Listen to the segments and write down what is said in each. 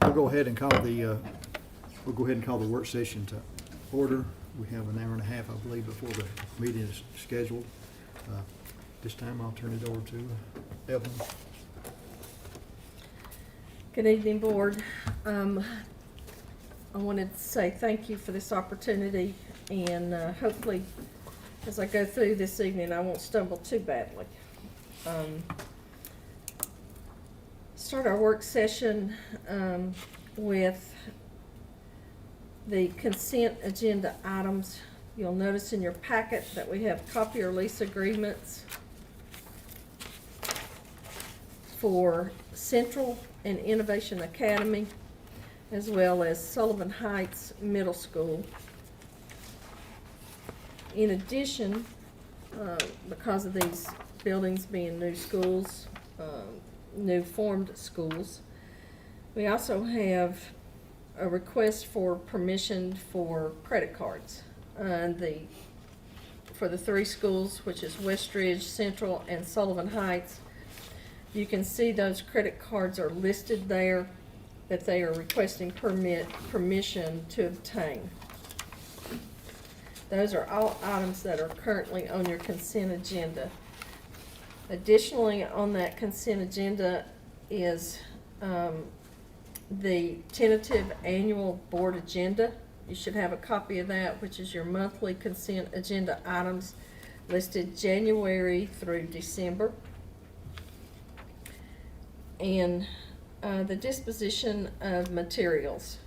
We'll go ahead and call the work session to order. We have an hour and a half, I believe, before the meeting is scheduled. This time I'll turn it over to Evelyn. Good evening, Board. I wanted to say thank you for this opportunity, and hopefully as I go through this evening I won't stumble too badly. Start our work session with the consent agenda items. You'll notice in your packet that we have copier lease agreements for Central and Innovation Academy, as well as Sullivan Heights Middle School. In addition, because of these buildings being new schools, new formed schools, we also have a request for permission for credit cards. For the three schools, which is Westridge, Central, and Sullivan Heights. You can see those credit cards are listed there that they are requesting permission to obtain. Those are all items that are currently on your consent agenda. Additionally, on that consent agenda is the tentative annual board agenda. You should have a copy of that, which is your monthly consent agenda items listed January through December. And the disposition of materials.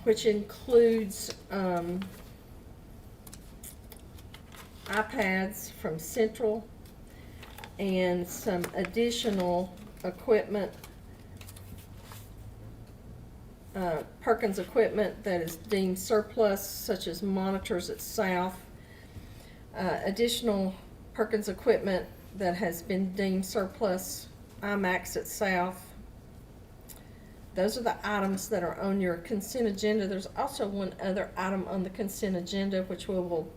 Which includes iPads from Central and some additional equipment, Perkins equipment that is deemed surplus, such as monitors at South, additional Perkins equipment that has been deemed surplus, IMAX at South. Those are the items that are on your consent agenda. There's also one other item on the consent agenda, which we will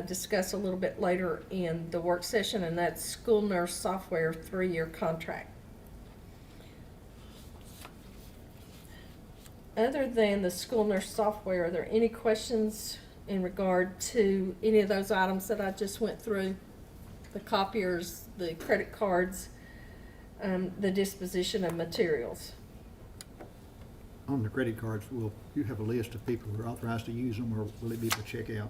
discuss a little bit later in the work session, and that's school nurse software 3-year contract. Other than the school nurse software, are there any questions in regard to any of those items that I just went through? The copiers, the credit cards, the disposition of materials. On the credit cards, will you have a list of people who are authorized to use them, or will it be for checkout?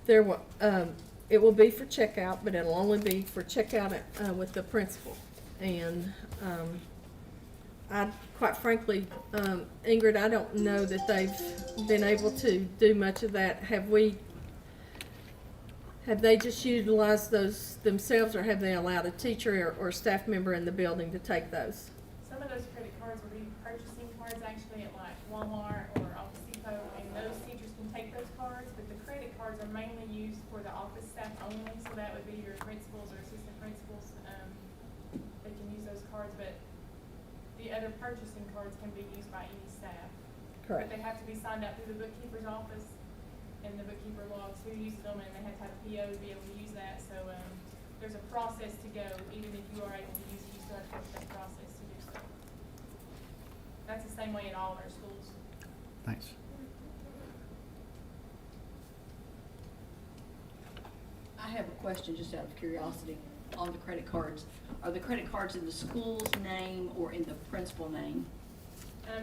It will be for checkout, but it'll only be for checkout with the principal. And quite frankly, Ingrid, I don't know that they've been able to do much of that. Have they just utilized those themselves, or have they allowed a teacher or staff member in the building to take those? Some of those credit cards will be purchasing cards actually at like Walmart or Office Depot, and those teachers can take those cards, but the credit cards are mainly used for the office staff only, so that would be your principals or assistant principals. They can use those cards, but the other purchasing cards can be used by any staff. Correct. But they have to be signed up through the bookkeeper's office, and the bookkeeper logs who uses them, and they have to have a PO to be able to use that. So there's a process to go. Even if you are able to use it, you still have to go through that process to do so. That's the same way in all of our schools. Thanks. I have a question just out of curiosity on the credit cards. Are the credit cards in the school's name or in the principal name?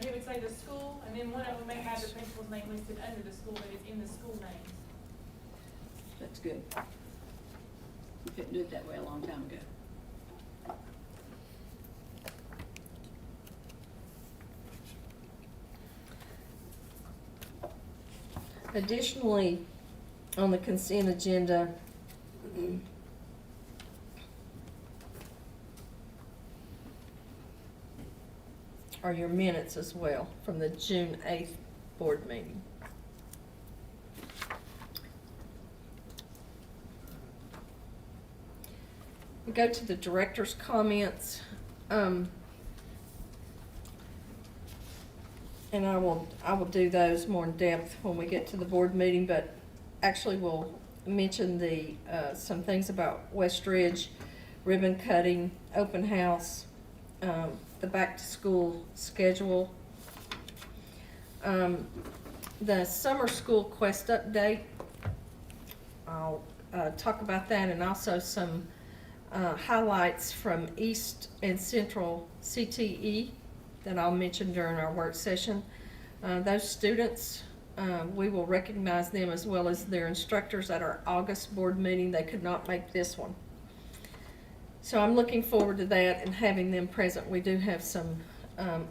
It would say the school, and then one of them may have the principal's name listed under the school, but it's in the school name. That's good. We couldn't do it that way a long time ago. Additionally, on the consent agenda, are your minutes as well from the June 8th board meeting. We go to the director's comments. And I will do those more in depth when we get to the board meeting, but actually we'll mention some things about Westridge. ribbon cutting, open house, the back-to-school schedule, the summer school quest update. I'll talk about that, and also some highlights from East and Central CTE that I'll mention during our work session. Those students, we will recognize them as well as their instructors at our August board meeting. They could not make this one. So I'm looking forward to that and having them present. We do have some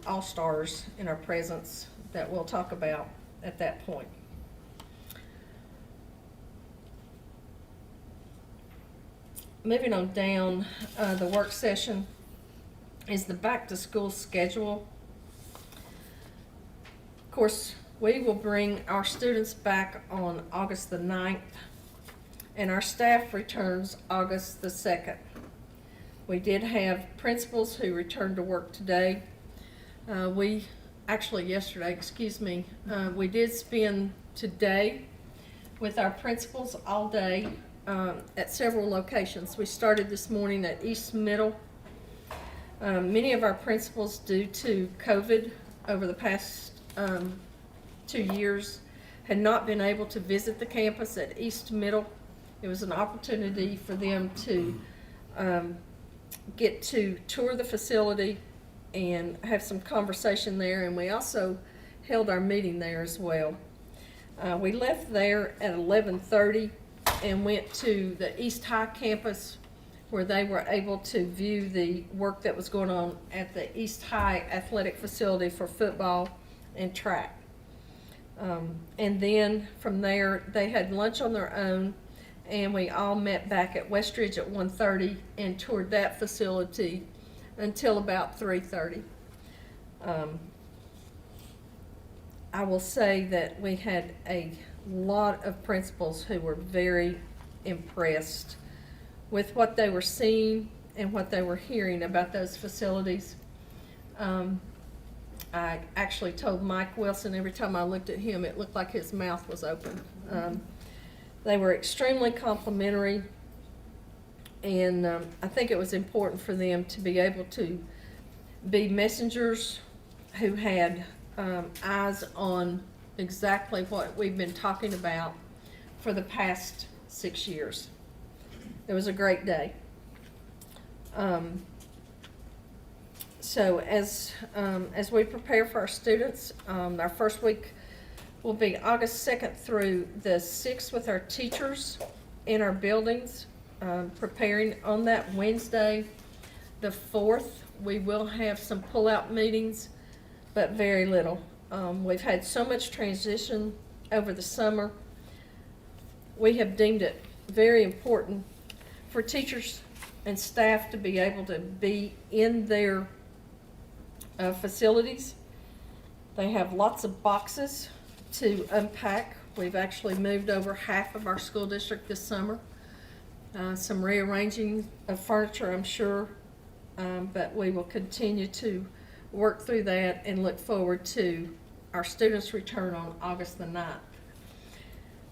all-stars in our presence that we'll talk about at that point. Moving on down, the work session is the back-to-school schedule. Of course, we will bring our students back on August the 9th, and our staff returns August the 2nd. We did have principals who returned to work today. Yesterday, we did spend today with our principals all day at several locations. We started this morning at East Middle. Many of our principals, due to COVID over the past 2 years, had not been able to visit the campus at East Middle. It was an opportunity for them to get to tour the facility and have some conversation there, and we also held our meeting there as well. We left there at 11:30 and went to the East High campus, where they were able to view the work that was going on at the East High athletic facility for football and track. And then from there, they had lunch on their own, and we all met back at Westridge at 1:30 and toured that facility until about 3:30. I will say that we had a lot of principals who were very impressed with what they were seeing and what they were hearing about those facilities. I actually told Mike Wilson, every time I looked at him, it looked like his mouth was open. They were extremely complimentary, and I think it was important for them to be able to be messengers who had eyes on exactly what we've been talking about for the past 6 years. It was a great day. So as we prepare for our students, our first week will be August 2nd through the 6th with our teachers in our buildings, preparing on that Wednesday. The 4th, we will have some pull-out meetings, but very little. We've had so much transition over the summer. We have deemed it very important for teachers and staff to be able to be in their facilities. They have lots of boxes to unpack. We've actually moved over half of our school district this summer. Some rearranging of furniture, I'm sure, but we will continue to work through that and look forward to our students' return on August the 9th.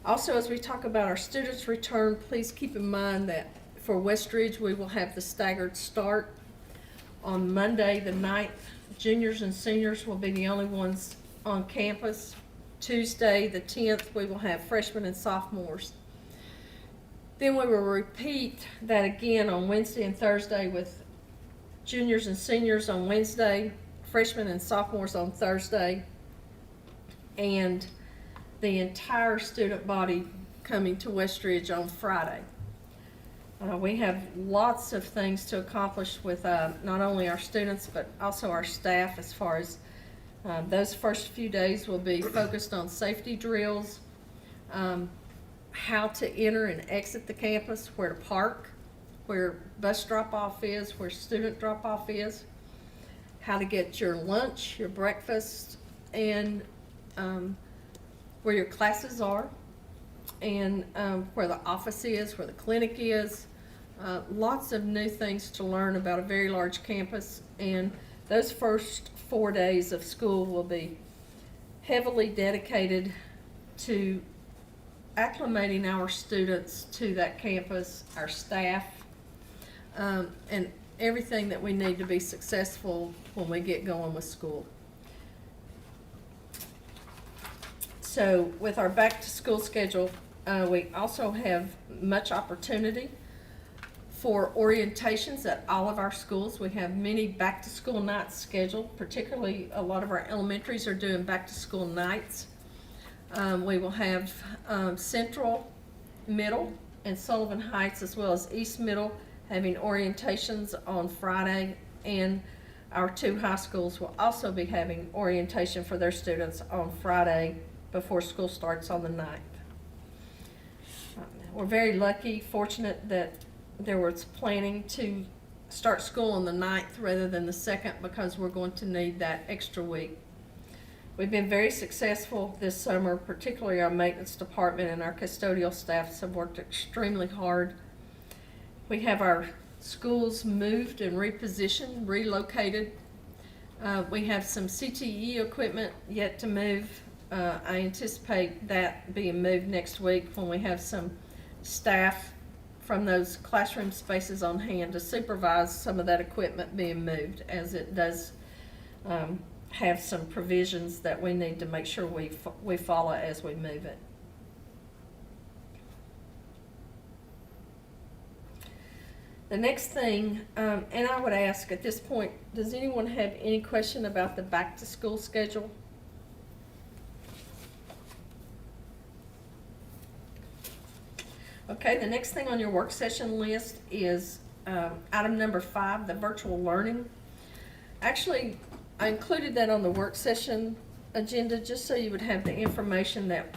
Also, as we talk about our students' return, please keep in mind that for Westridge, we will have the staggered start on Monday the 9th. Juniors and seniors will be the only ones on campus. Tuesday the 10th, we will have freshmen and sophomores. Then we will repeat that again on Wednesday and Thursday with juniors and seniors on Wednesday, freshmen and sophomores on Thursday, and the entire student body coming to Westridge on Friday. We have lots of things to accomplish with not only our students but also our staff. As far as those first few days will be focused on safety drills, how to enter and exit the campus, where to park, where bus drop-off is, where student drop-off is, how to get your lunch, your breakfast, and where your classes are, and where the office is, where the clinic is. Lots of new things to learn about a very large campus, and those first 4 days of school will be heavily dedicated to acclimating our students to that campus, our staff, and everything that we need to be successful when we get going with school. So with our back-to-school schedule, we also have much opportunity for orientations at all of our schools. We have many back-to-school nights scheduled, particularly a lot of our elementaries are doing back-to-school nights. We will have Central, Middle, and Sullivan Heights, as well as East Middle, having orientations on Friday, and our 2 high schools will also be having orientation for their students on Friday before school starts on the 9th. We're very lucky, fortunate that there was planning to start school on the 9th rather than the 2nd, because we're going to need that extra week. We've been very successful this summer, particularly our maintenance department and our custodial staffs have worked extremely hard. We have our schools moved and repositioned, relocated. We have some CTE equipment yet to move. I anticipate that being moved next week when we have some staff from those classroom spaces on hand to supervise some of that equipment being moved, as it does have some provisions that we need to make sure we follow as we move it. The next thing, and I would ask at this point, does anyone have any question about the back-to-school schedule? Okay, the next thing on your work session list is item number 5, the virtual learning. Actually, I included that on the work session agenda just so you would have the information that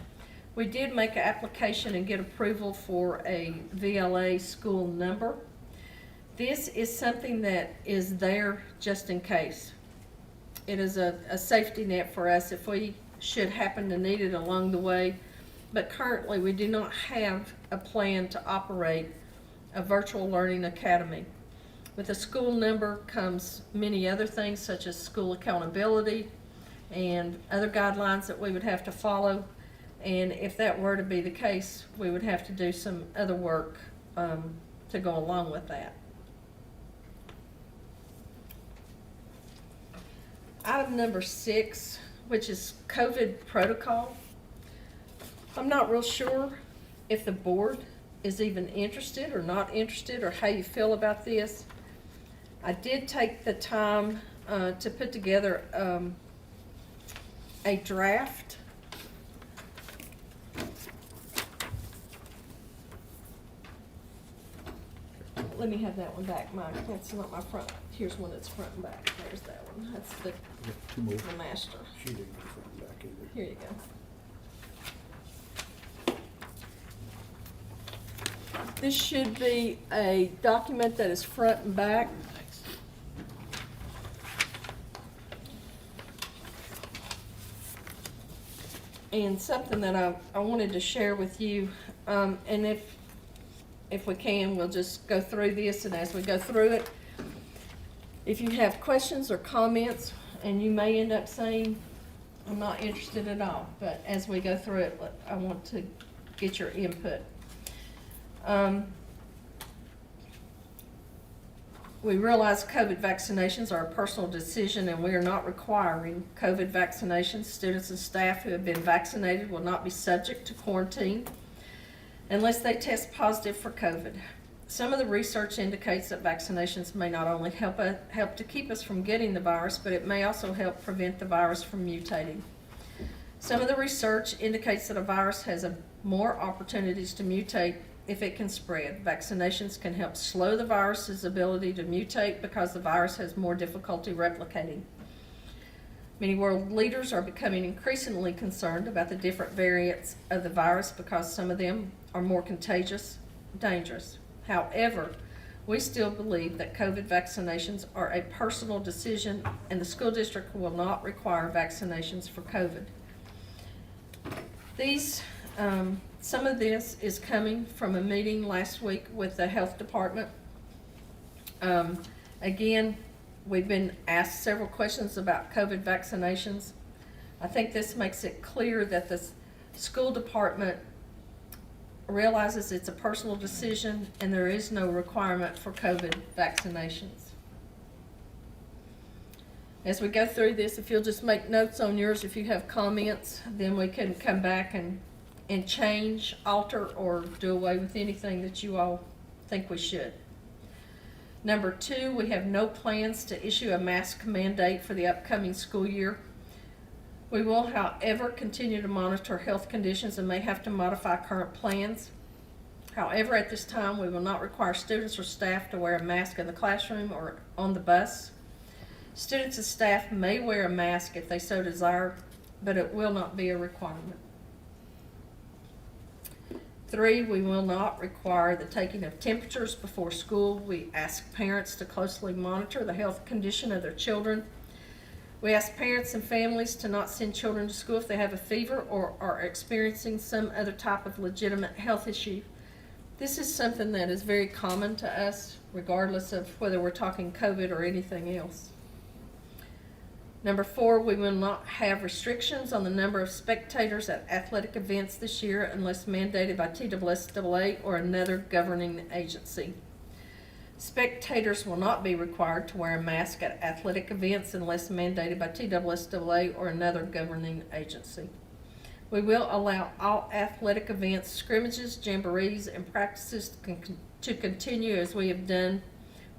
we did make an application and get approval for a VLA school number. This is something that is there just in case. It is a safety net for us if we should happen to need it along the way. But currently, we do not have a plan to operate a virtual learning academy. With a school number comes many other things, such as school accountability and other guidelines that we would have to follow. And if that were to be the case, we would have to do some other work to go along with that. Item number 6, which is COVID protocol. I'm not real sure if the board is even interested or not interested, or how you feel about this. I did take the time to put together a draft. Let me have that one back, Mike. That's not my front. Here's one that's front and back. There's that one. That's the, Yeah, 2 more. the master. She didn't go front and back either. Here you go. This should be a document that is front and back. And something that I wanted to share with you, and if we can, we'll just go through this, and as we go through it, if you have questions or comments, and you may end up saying, I'm not interested at all, but as we go through it, I want to get your input. We realize COVID vaccinations are a personal decision, and we are not requiring COVID vaccinations. Students and staff who have been vaccinated will not be subject to quarantine unless they test positive for COVID. Some of the research indicates that vaccinations may not only help to keep us from getting the virus, but it may also help prevent the virus from mutating. Some of the research indicates that a virus has more opportunities to mutate if it can spread. Vaccinations can help slow the virus's ability to mutate because the virus has more difficulty replicating. Many world leaders are becoming increasingly concerned about the different variants of the virus because some of them are more contagious, dangerous. However, we still believe that COVID vaccinations are a personal decision, and the school district will not require vaccinations for COVID. Some of this is coming from a meeting last week with the health department. Again, we've been asked several questions about COVID vaccinations. I think this makes it clear that the school department realizes it's a personal decision and there is no requirement for COVID vaccinations. As we go through this, if you'll just make notes on yours, if you have comments, then we can come back and change, alter, or do away with anything that you all think we should. Number 2, we have no plans to issue a mask mandate for the upcoming school year. We will, however, continue to monitor health conditions and may have to modify current plans. However, at this time, we will not require students or staff to wear a mask in the classroom or on the bus. Students and staff may wear a mask if they so desire, but it will not be a requirement. 3, we will not require the taking of temperatures before school. We ask parents to closely monitor the health condition of their children. We ask parents and families to not send children to school if they have a fever or are experiencing some other type of legitimate health issue. This is something that is very common to us, regardless of whether we're talking COVID or anything else. Number 4, we will not have restrictions on the number of spectators at athletic events this year unless mandated by TSSAA or another governing agency. Spectators will not be required to wear a mask at athletic events unless mandated by TSSAA or another governing agency. We will allow all athletic events, scrimmages, jamborees, and practices to continue as we have done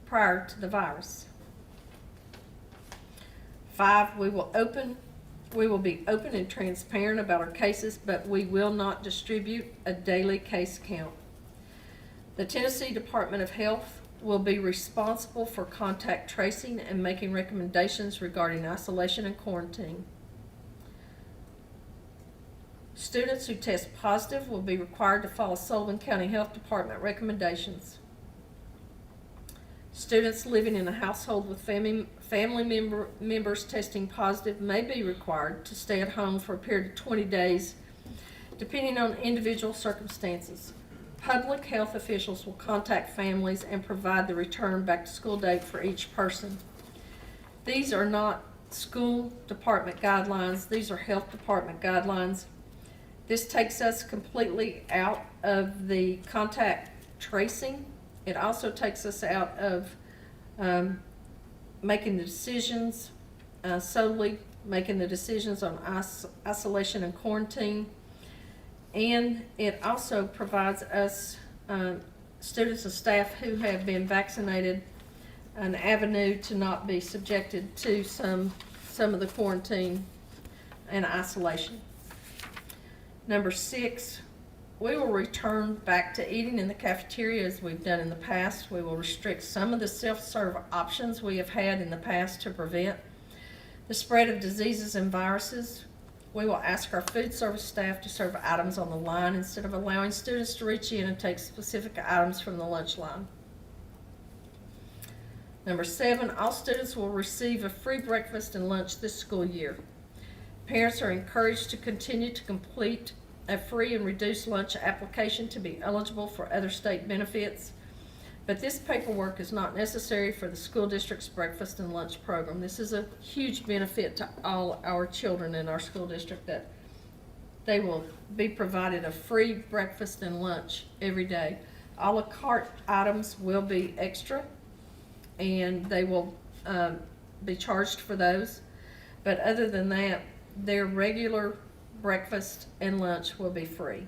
prior to the virus. 5, we will be open and transparent about our cases, but we will not distribute a daily case count. The Tennessee Department of Health will be responsible for contact tracing and making recommendations regarding isolation and quarantine. Students who test positive will be required to follow Sullivan County Health Department recommendations. Students living in a household with family members testing positive may be required to stay at home for a period of 20 days, depending on individual circumstances. Public health officials will contact families and provide the return back to school date for each person. These are not school department guidelines, these are health department guidelines. This takes us completely out of the contact tracing. It also takes us out of making the decisions, solely making the decisions on isolation and quarantine. And it also provides us, students and staff who have been vaccinated, an avenue to not be subjected to some of the quarantine and isolation. Number 6, we will return back to eating in the cafeteria as we've done in the past. We will restrict some of the self-serve options we have had in the past to prevent the spread of diseases and viruses. We will ask our food service staff to serve items on the line instead of allowing students to reach in and take specific items from the lunch line. Number 7, all students will receive a free breakfast and lunch this school year. Parents are encouraged to continue to complete a free and reduced lunch application to be eligible for other state benefits, but this paperwork is not necessary for the school district's breakfast and lunch program. This is a huge benefit to all our children in our school district, that they will be provided a free breakfast and lunch every day. A la carte items will be extra, and they will be charged for those, but other than that, their regular breakfast and lunch will be free.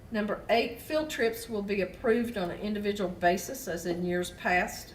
Number 8, field trips will be approved on an individual basis as in years past.